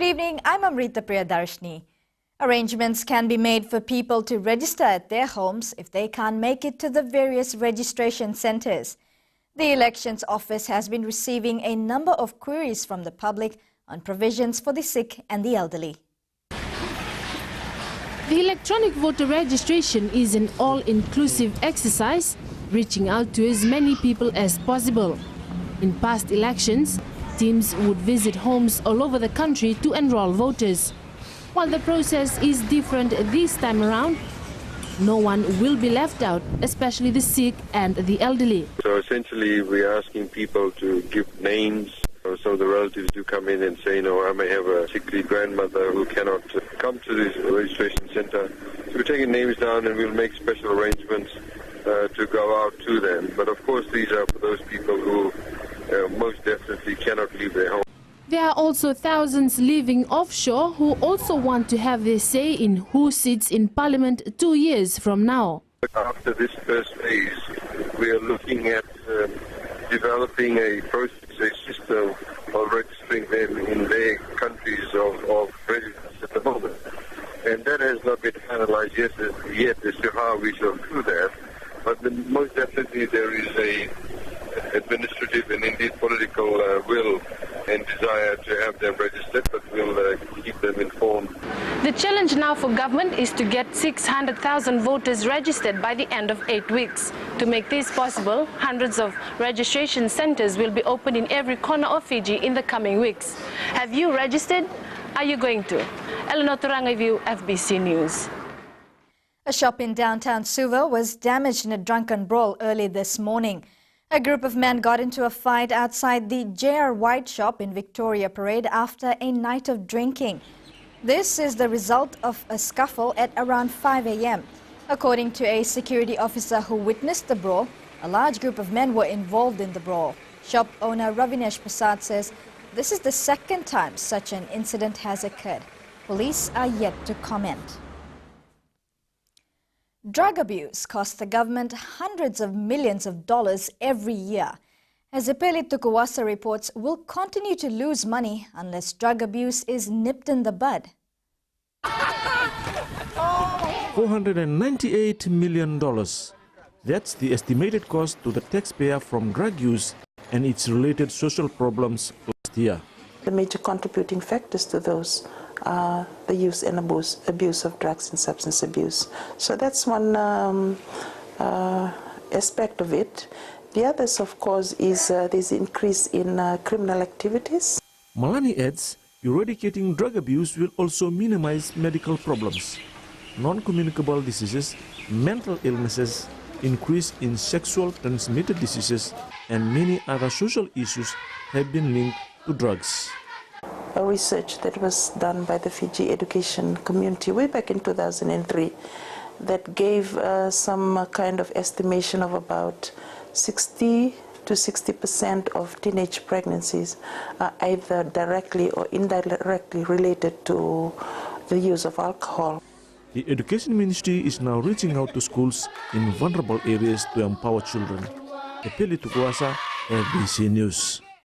Good evening, I'm Amrita Priyadarshini. Arrangements can be made for people to register at their homes if they can't make it to the various registration centres. The Elections Office has been receiving a number of queries from the public on provisions for the sick and the elderly. The electronic voter registration is an all-inclusive exercise, reaching out to as many people as possible. In past elections, teams would visit homes all over the country to enroll voters. While the process is different this time around, no one will be left out, especially the sick and the elderly. So essentially we're asking people to give names. So the relatives do come in and say, I may have a sickly grandmother who cannot come to this registration centre. So we're taking names down and we'll make special arrangements to go out to them. But of course these are for those people who most definitely cannot leave their home. There are also thousands living offshore who also want to have their say in who sits in Parliament 2 years from now. After this first phase, we are looking at developing a process, a system of registering them in their countries of residence at the moment. And that has not been finalized yet as to how we shall do that. But most definitely there is a administrative and indeed political will and desire to have them registered, but we'll keep them informed. The challenge now for government is to get 600,000 voters registered by the end of 8 weeks. To make this possible, hundreds of registration centres will be opened in every corner of Fiji in the coming weeks. Have you registered? Are you going to? Eleanor Turangaivu, FBC News. A shop in downtown Suva was damaged in a drunken brawl early this morning. A group of men got into a fight outside the J.R. White shop in Victoria Parade after a night of drinking. This is the result of a scuffle at around 5 a.m. According to a security officer who witnessed the brawl, a large group of men were involved in the brawl. Shop owner Ravinesh Prasad says this is the second time such an incident has occurred. Police are yet to comment. Drug abuse costs the government hundreds of millions of dollars every year. As Epeli Tukuwasa reports, we'll continue to lose money unless drug abuse is nipped in the bud. $498 million. That's the estimated cost to the taxpayer from drug use and its related social problems last year. The major contributing factors to those are the use and abuse of drugs and substance abuse. So that's one aspect of it. The others, of course, is this increase in criminal activities. Malani adds, eradicating drug abuse will also minimize medical problems. Non-communicable diseases, mental illnesses, increase in sexual transmitted diseases, and many other social issues have been linked to drugs. A research that was done by the Fiji education community way back in 2003 that gave some kind of estimation of about 60 to 60% of teenage pregnancies are either directly or indirectly related to the use of alcohol. The Education Ministry is now reaching out to schools in vulnerable areas to empower children. Epeli Tukuwasa, FBC News.